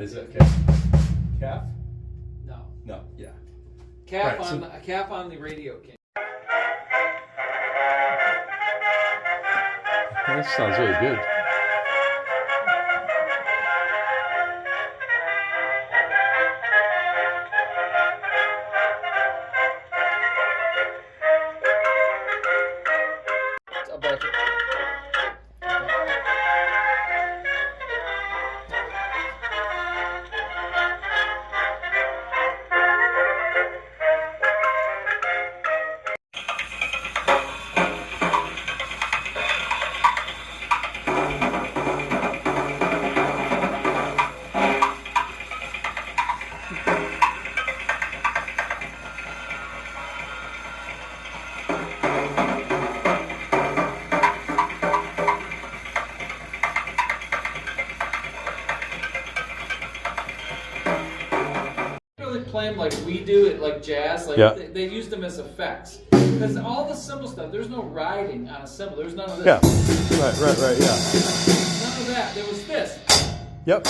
Is it calf? Calf? No. No. Yeah. Calf Right, on a calf on the radio can. That sounds really good. A bucket. Play them like we do it, like jazz. Like Yeah. they use them as effects. Because all the cymbal stuff, there's no riding on a cymbal. There's none of this. Yeah. Right. Yeah. None of that. There was this. Yep.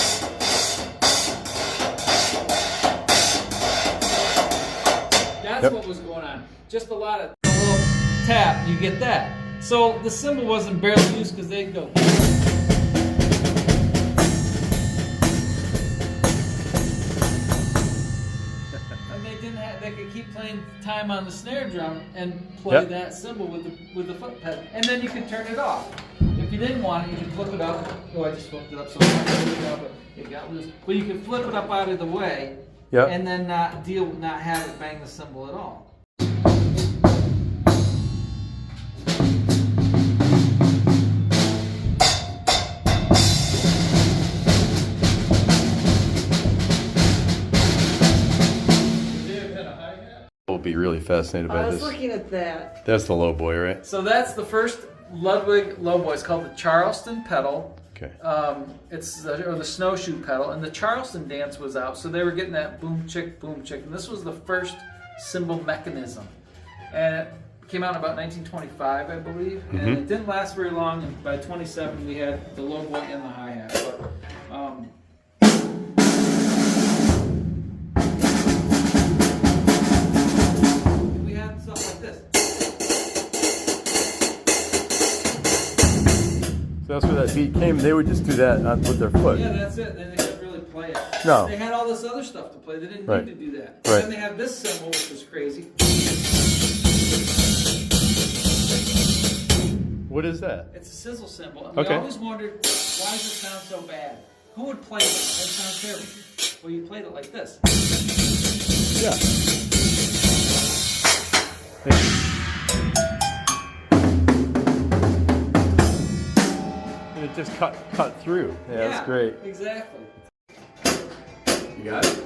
That's what was going on. Just a lot of a little tap. You get that. So the cymbal wasn't barely used because they'd go. They could keep playing time on the snare drum and play that cymbal with the foot pedal, and then you could turn it off. If you didn't want it, you could flip it up. Oh, I just flipped it up so it got loose. But you could flip it up out of the way, and then not have it bang the cymbal at all. We'll be really fascinated by I was this. looking at that. That's the low boy, right? So that's the first Ludwig lowboy. It's called the Charleston pedal. Okay. It's the snowshoe pedal, and the Charleston dance was out, so they were getting that boom chick, and this was the first cymbal mechanism, and it came out in about 1925, I believe, and it didn't last very long. And by 27, we had the lowboy and the hi-hat. But we had stuff like this. So that's where that beat came. They would just do that with their foot. Yeah, that's it. Then they couldn't really play it. No. They had all this other stuff to play. They didn't Right. need to do that. Right. And then they have this cymbal, which was crazy. What is that? It's a sizzle cymbal. And Okay. we always wondered, why does it sound so bad? Who would play it? It sounds terrible. Well, you played it like this. Yeah. And it just cut through. Yeah, that's great. Exactly. You got it?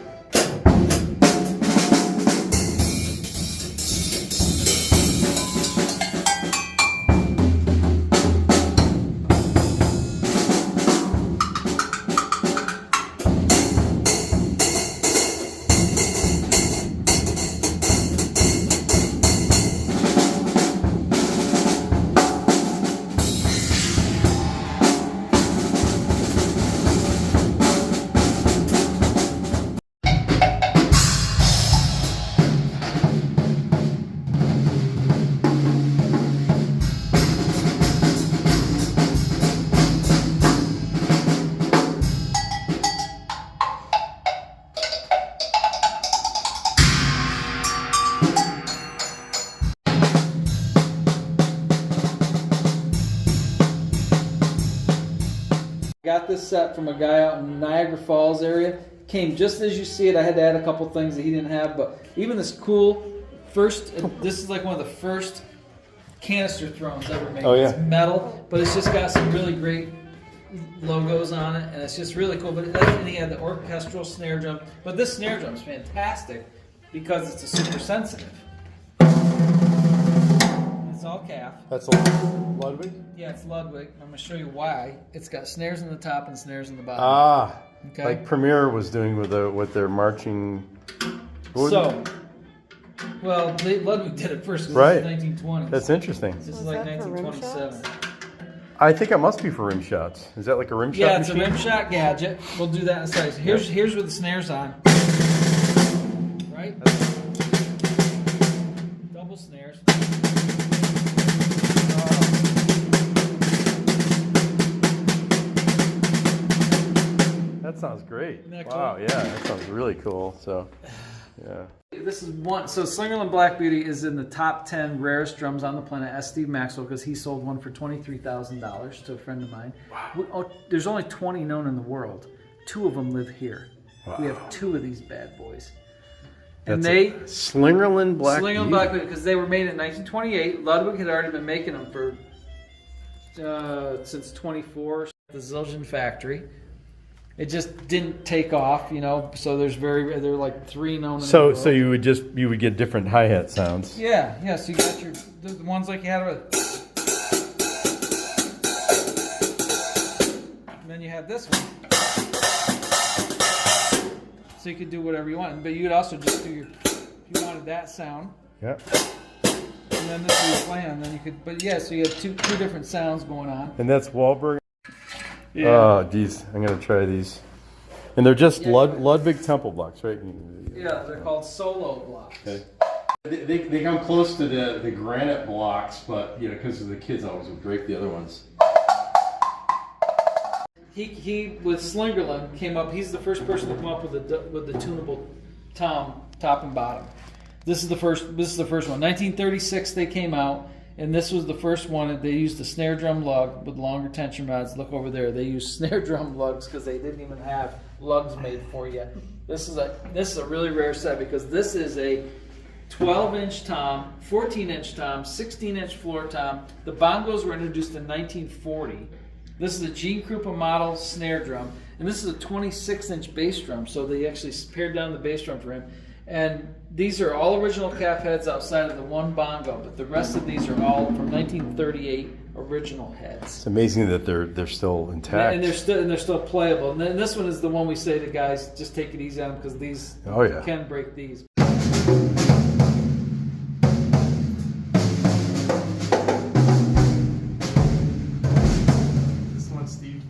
Got this set from a guy out in Niagara Falls area. Came just as you see it. I had to add a couple things that he didn't have, but even this cool first, this is like one of the first canister thrones ever made. Oh, yeah. It's metal, but it's just got some really great logos on it, and it's just really cool. But and he had the orchestral snare drum. But this snare drum is fantastic because it's a super sensitive. It's all calf. That's Ludwig? Yeah, it's Ludwig. I'm going to show you why. It's got snares in the top and snares in the bottom. Ah, Okay. like Premier was doing with their marching. So, well, Ludwig did it first. 'Cause Right. This is 1920. That's interesting. This is Was like that for rim 1927. I think it must be for rim shots. Is that like a rim shot Yeah, it's machine? a rim shot gadget. We'll do that in a second. Here's where the snare's on. Right? Double snares. That sounds great. Isn't that Wow, cool? yeah, that sounds really cool. So, yeah. This is one. So Slingerland Black Beauty is in the top 10 rarest drums on the planet. Ask Steve Maxwell because he sold one for $23,000 to a friend of mine. Wow. There's only 20 known in the world. 2 of them live here. Wow. We have 2 of these bad boys. And That's Slingerland Black Slingerland Black Beauty, because they were made in 1928. Ludwig had already been making them for since 24. The Zildjian factory. It just didn't take off, you know. So there are like 3 known. In the world. So you would get different hi-hat sounds. Yeah. So you got the ones like you had with. And then you have this one. So you could do whatever you want, but you could also just do if you wanted that sound. Yeah. And then this is your plan. Then you could, but yeah. So you have two different sounds going on. And that's Wahlberg. Yeah. Oh, geez, I'm gonna try these. And they're just Ludwig temple blocks, right? Yeah, they're called solo blocks. Okay. They come close to the granite blocks, but you know, because the kids always would break the other ones. He with Slingerland came up. He's the first person to come up with the tunable tom top and bottom. This is the first one. 1936 they came out, and this was the first one. They used a snare drum lug with longer tension rods. Look over there. They used snare drum lugs because they didn't even have lugs made for you. This is a really rare set because this is a 12-inch tom, 14-inch tom, 16-inch floor tom. The bongos were introduced in 1940. This is a Gene Krupa model snare drum, and this is a 26-inch bass drum. So they actually pared down the bass drum for him. And these are all original calf heads outside of the one bongo, but the rest of these are all from 1938 original heads. It's amazing that they're still intact. And they're still playable. And then this one is the one we say to guys, just take it easy on them because these can break these. This one, Steve.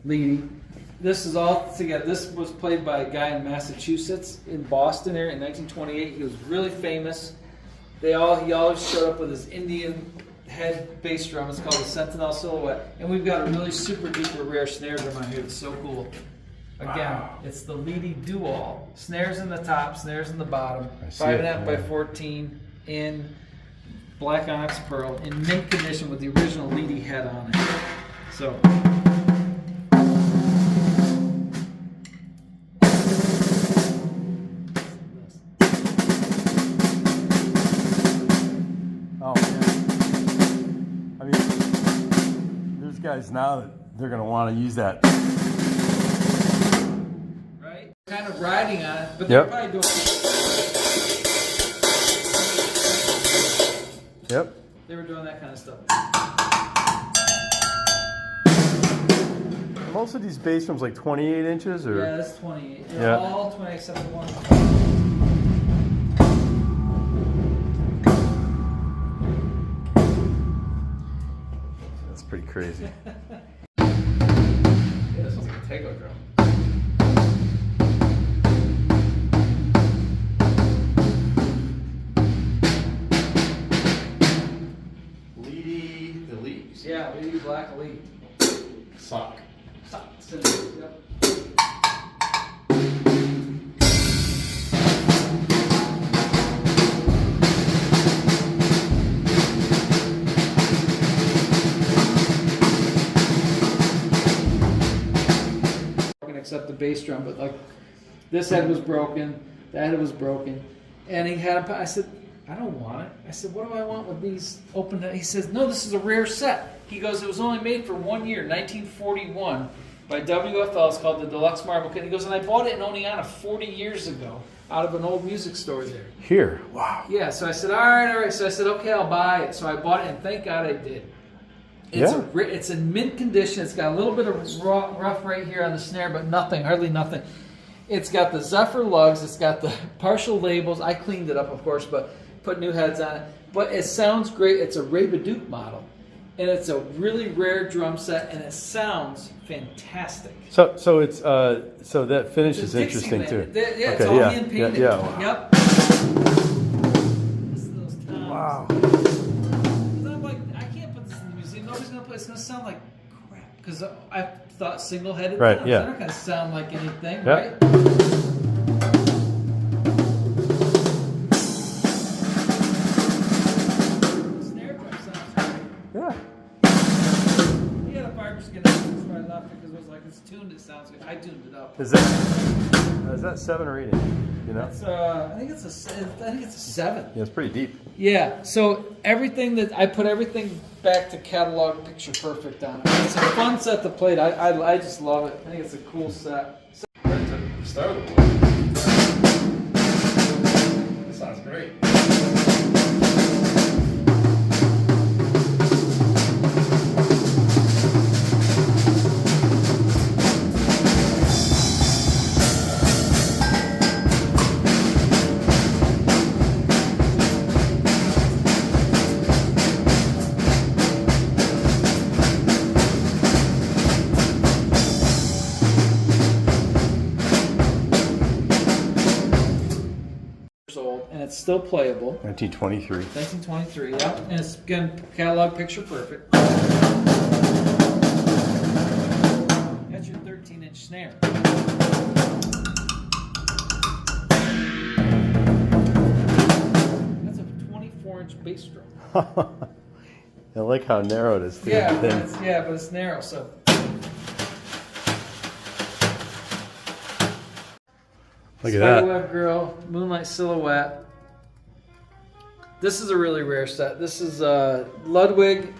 Leedy. This is all together. This was played by a guy in Massachusetts, in Boston area in 1928. He was really famous. He always showed up with his Indian head bass drum. It's called the Sentinel Silhouette. And we've got a really super duper rare snare drum on here. It's so cool. Again, It's the Leedy Do-All. Snares in the top, snares in the bottom. 5.5 by 14 in black onyx pearl in mint condition with the original Leedy head on it. So. Guys now that they're going to want to use that. Right? Kind of riding on it, but they're probably doing Yep. They were doing that kind of stuff. Most of these bass drums like 28 inches or? Yeah, that's 28. They're all 28 except for one. Pretty crazy. Yeah, this one's like a Tego drum. Leedy, the leaves. Yeah, Leedy Black Elite. Sock. Yep. Except the bass drum, but like this head was broken, that head was broken, and he had I said, I don't want it. I said, what do I want with these open? He says, no, this is a rare set. He goes, it was only made for 1 year, 1941, by WFL. It's called the Deluxe Marble Kit. He goes, and I bought it in Oneonta 40 years ago out of an old music store there. Here, wow. Yeah, so I said, all right. So I said, okay, I'll buy it. So I bought it, and thank God I did. It's in mint condition. It's got a little bit of rough right here on the snare, but nothing, hardly nothing. It's got the Zephyr lugs. It's got the partial labels. I cleaned it up, of course, but put new heads on it. But it sounds great. It's a Ray Baduke model, and it's a really rare drum set, and it sounds fantastic. So it's so that finish is interesting too. Yeah, it's all hand painted. Yeah. Yep. Listen to those toms. Wow. I'm like, I can't put this in the museum. Nobody's gonna play. It's gonna sound like crap because I thought single-headed. Right. Toms. Yeah. They're not gonna sound like anything, Yeah. right? Snare drum sounds great. Yeah. He had a fiber skin. That's why I left it because it was like it's tuned. It sounds good. I tuned it up. Is that 7 or 8 inch? You know? It's, I think it's a 7. Yeah, it's pretty deep. Yeah. So everything that I put everything back to catalog picture perfect on it. It's a fun set to play. I just love it. I think it's a cool set. Right to start with the This sounds great. Old, and it's still playable. 1923. 1923, yep. And it's again catalog picture perfect. That's your 13-inch snare. That's a 24-inch bass drum. I like how narrow it is. Too. Yeah, but it's narrow, so. Look at that. Spiderweb Girl, Moonlight Silhouette. This is a really rare set. This is Ludwig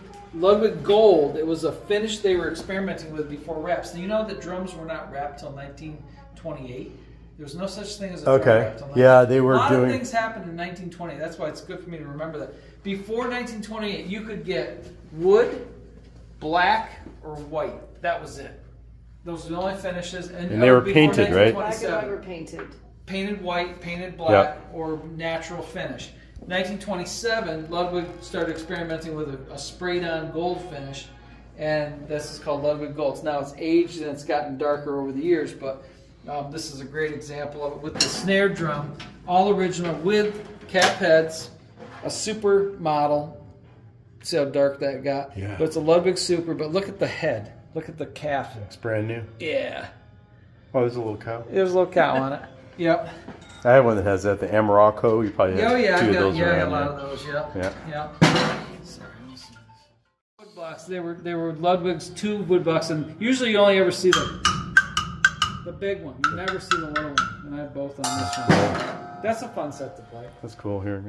Gold. It was a finish they were experimenting with before wraps. Do you know that drums were not wrapped till 1928? There was no such thing as a drum wrap till 1928. Yeah, they were doing. A lot doing. of things happened in 1920. That's why it's good for me to remember that. Before 1928, you could get wood, black, or white. That was it. Those were the only finishes. And they were painted, right? Black and white were painted. Painted white, painted black, or natural finish. 1927, Ludwig started experimenting with a sprayed-on gold finish, and this is called Ludwig Gold. Now it's aged and it's gotten darker over the years, but this is a great example of it with the snare drum, all original with cap heads, a super model. See how dark that got? Yeah. But it's a Ludwig Super, but look at the head. Look at the calf. It's brand new. Yeah. Oh, there's a little cow. There's a little cow on it. Yep. I have one that has that, the Amarocco. You probably have two of those around a lot there. of those. Yep. Yeah. Yep. Sorry. Wood blocks. They were Ludwig's 2 wood blocks, and usually you only ever see the big one. You never see the little one, and I have both on this one. That's a fun set to play. That's cool. Here.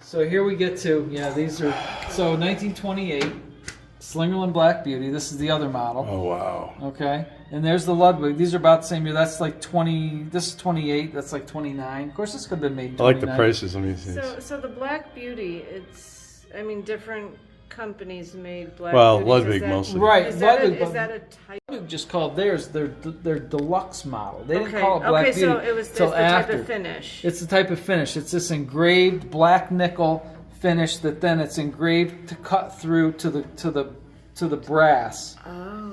So here we get to, these are, so 1928, Slingerland Black Beauty. This is the other model. Oh, wow. Okay. And there's the Ludwig. These are about the same year. That's like 20, this is 28, that's like 29. Of course, this could have been made in 29. I like the prices. Let me see. So the Black Beauty, different companies made Black Well, Beauties. Ludwig mostly. Right. Is Ludwig, that a type? Ludwig just called theirs their deluxe model. They didn't Okay. call it Black Okay, Beauty so it was it's till the after. type of finish. It's the type of finish. It's this engraved black nickel finish that then it's engraved to cut through to the brass. Oh.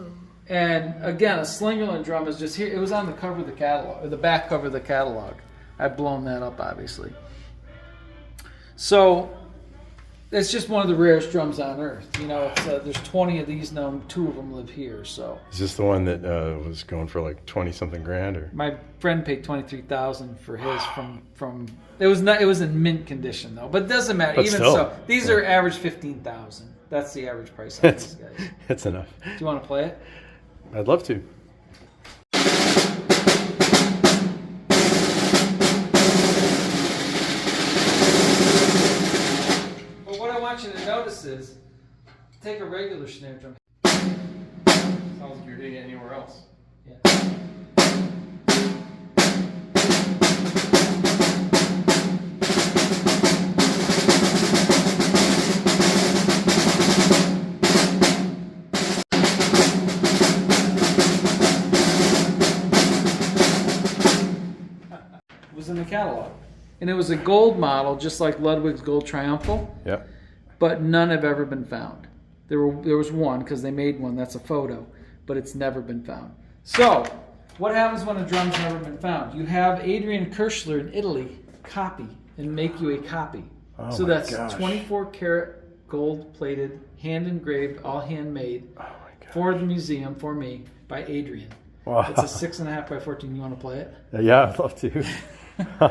And again, a Slingerland drum is just here. It was on the cover of the catalog, or the back cover of the catalog. I've blown that up, obviously. So it's just one of the rarest drums on earth. You know, it's, there's 20 of these known. 2 of them live here. So Is this the one that was going for like 20 something grand, or? my friend paid $23,000 for his from. It was in mint condition though, but it doesn't matter. But Even still. so, these are average $15,000. That's the average price on these guys. That's enough. Do you want to play it? I'd love to. But what I want you to notice is, take a regular snare drum. Sounds like you're hitting it anywhere else. Yeah. Was in the catalog, and it was a gold model, just like Ludwig's Gold Triumphal. Yep. But none have ever been found. There was one because they made one. That's a photo, but it's never been found. So, what happens when a drum's never been found? You have Adrian Kirschler in Italy copy and make you a copy. Oh so my that's gosh. 24 karat gold plated, hand engraved, all handmade Oh my god. for the museum for me by Adrian. Wow. It's a 6.5 by 14. You want to play it? Yeah, I'd love to. Oh,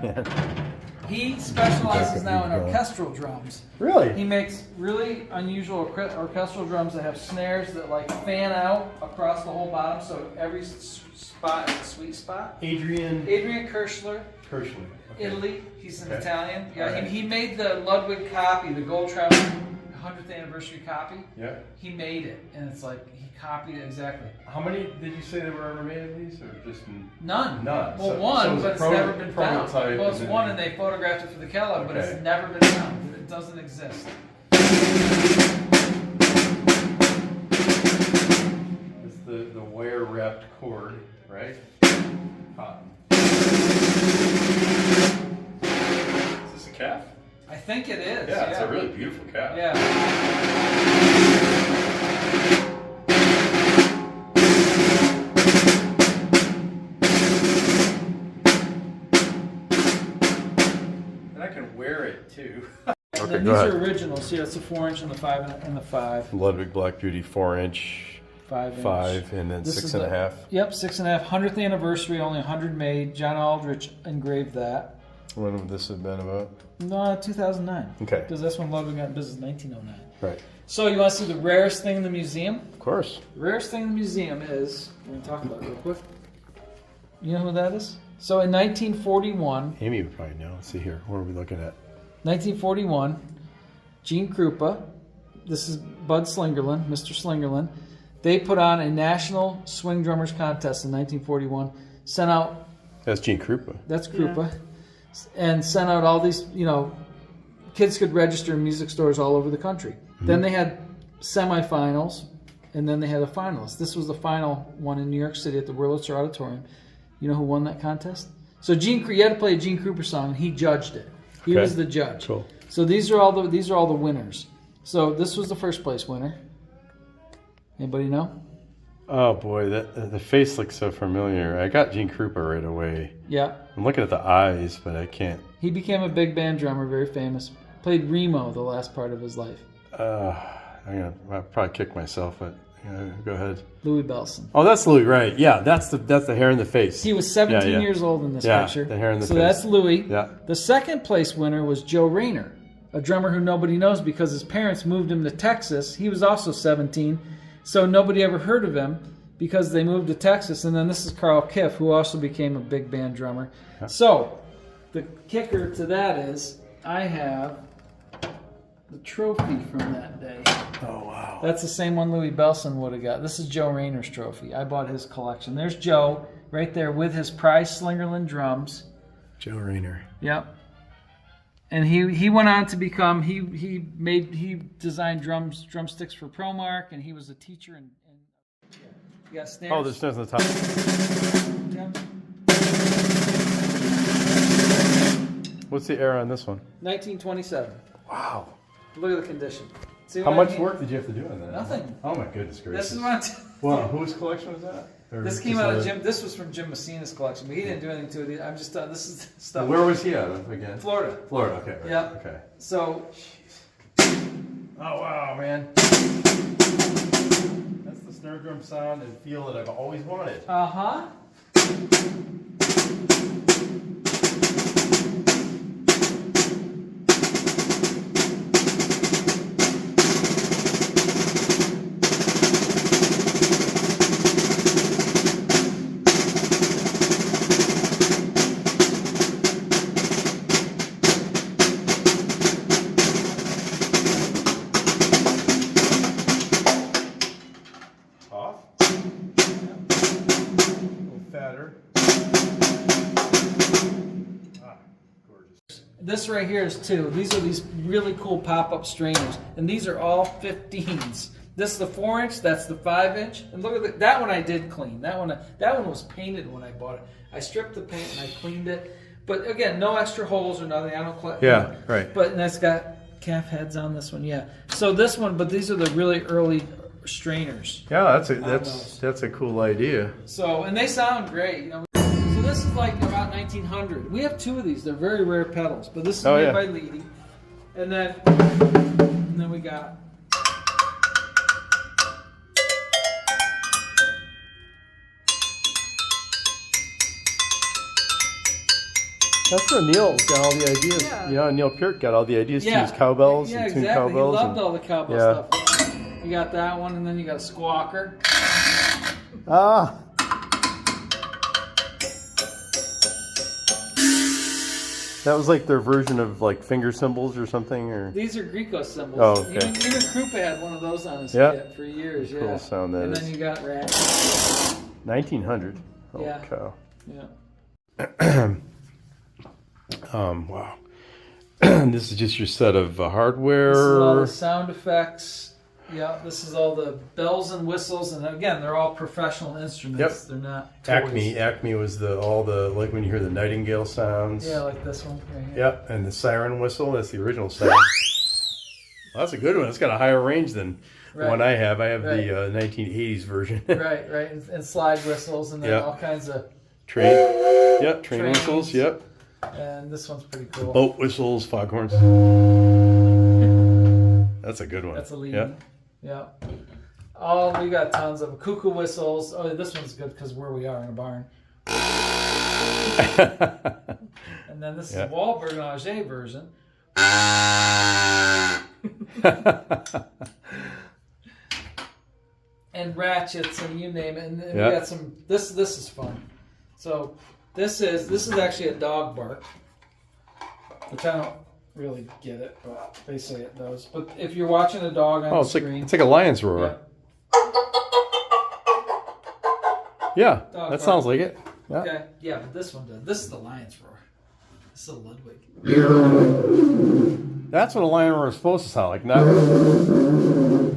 man. He specializes now in orchestral drums. Really? He makes really unusual orchestral drums that have snares that like fan out across the whole bottom, so every spot is a sweet spot. Adrian Kirschler, Kirschler. Okay. Italy. He's an Okay. Italian. Yeah, Alright. he made the Ludwig copy, the Gold Triumphal 100th anniversary copy. Yeah. He made it, and it's like he copied it exactly. How many did you say there were ever made of these, or just None. none? Well, So- one, so it's but a it's never been found. prototype Well, it's and then- one, and they photographed it for the catalog, but Okay. it's never been found. It doesn't exist. It's the wire wrapped cord, right? Cotton. Is this a calf? I think it is. Yeah, it's a really beautiful calf. Yeah. And I can wear it too. And Okay, then go these ahead. are original. See, that's the 4-inch and the 5 and the 5. Ludwig Black Beauty 4-inch, 5-inch. 5, and then This is 6.5. Yep, 6.5. 100th anniversary, only 100 made. John Aldrich engraved that. When would this have been about? No, 2009. Okay. Because that's when Ludwig got in business, 1909. Right. So you want to see the rarest thing in the museum? Of course. The rarest thing in the museum is, we're going to talk about it real quick. You know who that is? So in 1941, Amy would probably know. Let's see here. What are we looking at? 1941, Gene Krupa, this is Bud Slingerland, Mr. Slingerland. They put on a national swing drummers contest in 1941. Sent out, That's Gene Krupa. that's Krupa, and sent out all these, you know, kids could register in music stores all over the country. Then they had semifinals, and then they had a finalist. This was the final one in New York City at the Wurlitzer Auditorium. You know who won that contest? So you had to play a Gene Krupa song, and he judged it. He Okay. was the judge. Cool. So these are all the winners. So this was the first place winner. Anybody know? Oh boy, the face looks so familiar. I got Gene Krupa right away. Yeah. I'm looking at the eyes, but I can't. He became a big band drummer, very famous. Played Remo the last part of his life. I'll probably kick myself, but go ahead. Louis Bellson. Oh, that's Louis, right? Yeah, that's the hair in the face. He was 17 Yeah, yeah. years old in this Yeah, picture. the hair in the so face. that's Louis. Yeah. The second place winner was Joe Rayner, a drummer who nobody knows because his parents moved him to Texas. He was also 17, so nobody ever heard of him because they moved to Texas. And then this is Carl Kiff, who also became a big band drummer. Yeah. So the kicker to that is I have the trophy from that day. Oh wow. That's the same one Louis Bellson would have got. This is Joe Rayner's trophy. I bought his collection. There's Joe right there with his prize Slingerland drums. Joe Rayner. Yep. And he went on to become he designed drumsticks for ProMark, and he was a teacher and you got snares. Oh, there's snares on the top. Yeah. What's the era on this one? 1927. Wow. Look at the condition. See How what I much mean? work did you have to do on that? Nothing. Oh my goodness gracious. This is what Wow, whose collection was that? Or This came just out of another- Jim. This was from Jim Messina's collection, but he didn't do anything to it. I'm just this is stuff. Where was he at again? Florida. Florida. Okay. Right. Yeah. Okay. So Oh wow, man. That's the snare drum sound and feel that I've always wanted. uh-huh. Off. A little fatter. Ah, gorgeous. This right here is two. These are these really cool pop-up strainers, and these are all 15s. This is the 4-inch. That's the 5-inch. And look at that one. I did clean. That one was painted when I bought it. I stripped the paint and I cleaned it. But again, no extra holes or nothing. I don't. Yeah, right. But that's got calf heads on this one. Yeah. So this one, but these are the really early strainers. Yeah, those. that's a cool idea. So, and they sound great, you know. So this is like about 1900. We have two of these. They're very rare pedals, but this is made by Leedy. And then we got. That's where Neil got all the ideas. Yeah. You know, Neil Peart got all the ideas to Yeah. use cowbells Yeah, and tune exactly. cowbells. He loved all the cowbell Yeah. stuff. You got that one, and then you got a squawker. Ah. That was like their version of like finger cymbals or something, or These are Greco cymbals. Oh, okay. Even Krupa had one of those on his Yeah. kit for years. Yeah. cool sound that and is. then you got Rat. 1900. Holy Yeah. cow. Yeah. Wow. This is just your set of hardware. This is all the sound effects. Yeah, this is all the bells and whistles, and again, they're all professional instruments. Yep. They're not toys. Acme was all the like when you hear the nightingale sounds. Yeah, like this one right here. Yep, and the siren whistle. That's the original siren. Well, that's a good one. It's got a higher range than the one I have. I have Right. the 1980s version. Right, and slide whistles, and then Yep. all kinds of. Train. Yep, train Trains. whistles. Yep. And this one's pretty cool. Boat whistles, foghorns. That's a good one. That's a lead. Yep. Yeah. Oh, we got tons of cuckoo whistles. Oh, this one's good because where we are in a barn. And then this is Yeah. the Wahlberg and Auger version. And ratchets and you name it. And then Yeah. we got some. This is fun. So this is actually a dog bark, which I don't really get it, but they say it does. But if you're watching a dog on the screen, it's like a lion's roar. Yeah, Dog that sounds bark. like it. Yeah. Okay, yeah, but this one does. This is the lion's roar. This is a Ludwig. That's what a lion roar is supposed to sound like. Not.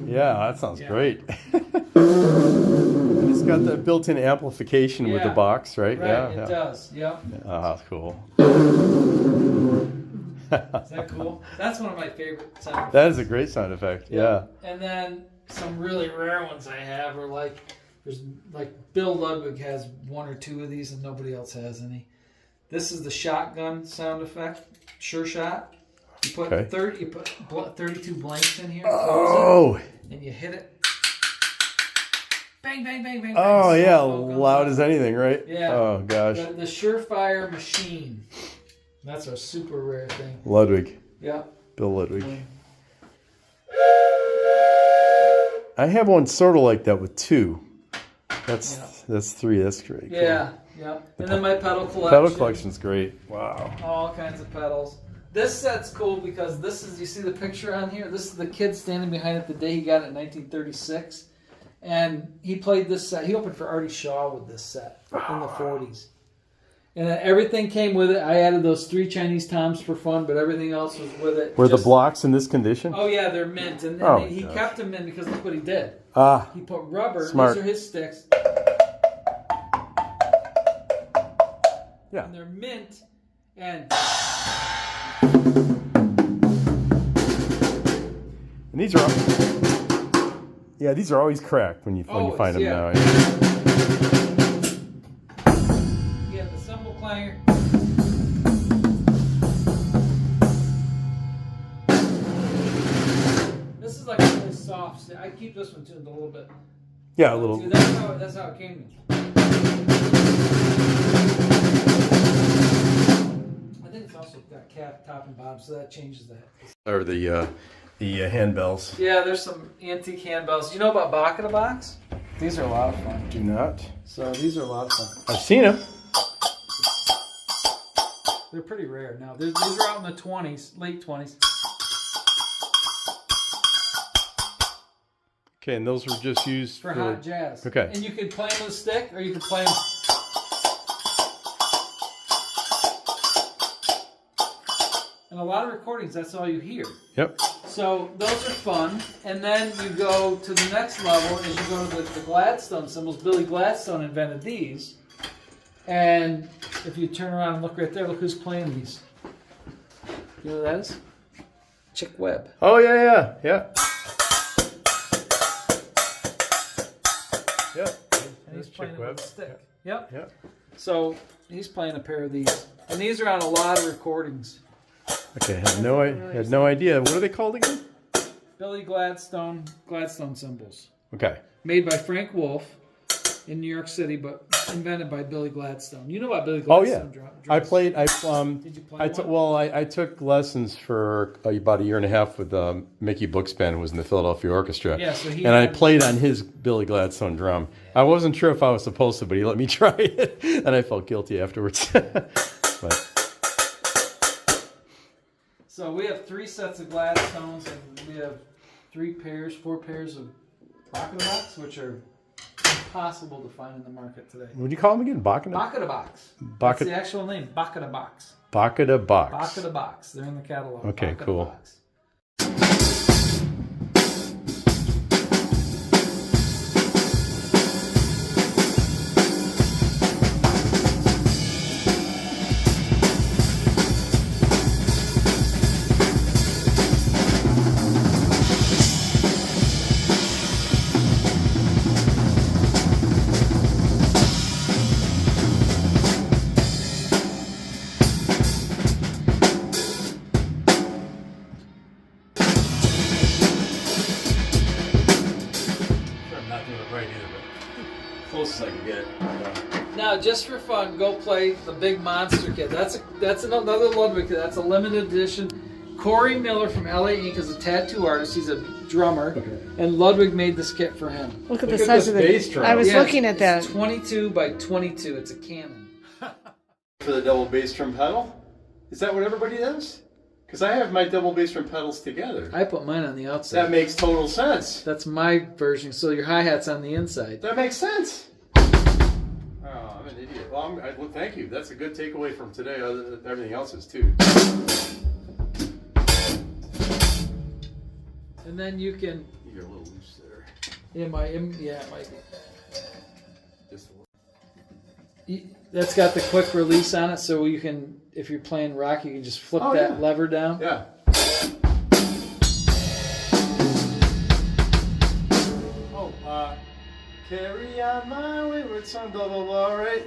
Yeah, that sounds Yeah. great. And it's got the built-in amplification with the Yeah. box, right? Right, Yeah. it does. Yep. Ah, cool. Is that cool? That's one of my favorite sound That is a great sound effect. Yeah. And then some really rare ones I have are like, there's like Bill Ludwig has one or two of these and nobody else has any. This is the shotgun sound effect, Sure Shot. You put Okay. 32 blanks in here. Oh. And you hit it. Bang, bang, bang, bang. Oh bang, yeah, smoke goes loud out. as anything, right? Yeah. Oh gosh. The Surefire Machine. That's a super rare thing. Ludwig. Yeah. Bill Ludwig. I have one sort of like that with two. That's three. That's great. Cool. Yeah. Yeah. And then my pedal collection. Pedal collection's great. Wow. All kinds of pedals. This set's cool because this is, you see the picture on here? This is the kid standing behind it the day he got it in 1936. And he played this set. He opened for Artie Shaw with this set in the 40s. And then everything came with it. I added those 3 Chinese toms for fun, but everything else was with it. Were the blocks in this condition? Oh, yeah, they're mint. And he gosh. kept them in because look what he did. Ah. He put rubber. Smart. These are his sticks. Yeah. And they're mint. And these are. Yeah, these are always cracked when you Always, find them yeah. now. Yeah. clanger. This is like a really soft. I keep this one tuned a little bit. Yeah, a little. See, that's how it came to me. I think it's also got cap, top, and bottom, so that changes that. Or the handbells. Yeah, there's some antique handbells. You know about Baka box? These are a lot of fun. Do not. So these are a lot of fun. I've seen them. They're pretty rare now. These are out in the 20s, late 20s. Okay, and those were just used For hot jazz. Okay. And you can play them with a stick, or you can play them. And a lot of recordings, that's all you hear. Yep. So those are fun. And then you go to the next level as you go to the Gladstone cymbals. Billy Gladstone invented these. And if you turn around and look right there, look who's playing these. You know who that is? Chick Webb. Oh, yeah. And he's playing it with a stick. Yep. Yep. So he's playing a pair of these. And these are on a lot of recordings. Okay, had no idea. What are they called again? Billy Gladstone cymbals. Okay. Made by Frank Wolf in New York City, but invented by Billy Gladstone. You know about Billy Gladstone? Oh, yeah. Drums. I played. Did you play one? I took lessons for about a year and a half with Mickey Bookspan, who was in the Philadelphia Orchestra. Yeah, so he and I had- played on his Billy Gladstone drum. I wasn't sure if I was supposed to, but he let me try it, and I felt guilty afterwards. But So we have 3 sets of Gladstones, and we have 4 pairs of Baka-da-box, which are impossible to find in the market today. what do you call them again? Baka-da-box. That's the actual name, Baka-da-box. Baka-da-box. Baka-da-box. They're in the catalog. Okay, cool. Baka-da-box. I'm not doing it right either, but close as I can get. Now, just for fun, go play the Big Monster Kit. That's another Ludwig kit. That's a limited edition. Corey Miller from LA Inc. is a tattoo artist. He's a drummer, and Ludwig made this kit for him. Look at the Look at size this of bass the. drum. I was Yeah, looking at that. It's 22 by 22. It's a cannon. For the double bass drum pedal? Is that what everybody does? Because I have my double bass drum pedals together. I put mine on the outside. That makes total sense. That's my version. So your hi-hat's on the inside. That makes sense. Oh, I'm an idiot. Well, well, thank you. That's a good takeaway from today. Everything else is too. And then you can. You're a little loose there. It might be. Just a little. That's got the quick release on it, so you can, if you're playing rock, you can just flip that lever down. Yeah. Oh, carry on my wayward son, blah blah blah. Right.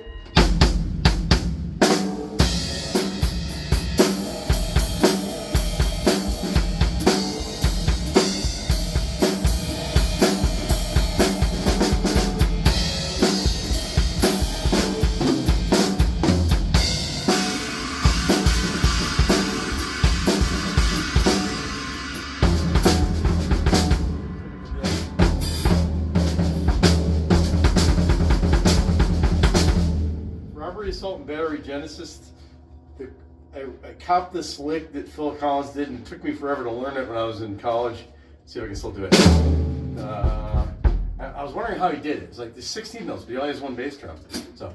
Assault and Battery Genesis. I copped this lick that Phil Collins did, and it took me forever to learn it when I was in college. Let's see if I can still do it. I was wondering how he did it. It's like there's 16 notes, but he only has one bass drum. So.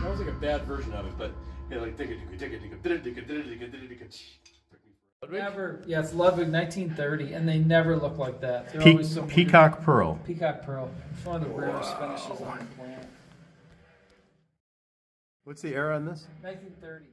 That was like a bad version of it, but yeah, like Never, yeah, it's Ludwig 1930, and they never look like that. They're always so Peacock Pearl. Peacock Pearl. It's one of the rarest finishes on the planet. What's the era on this? 1930.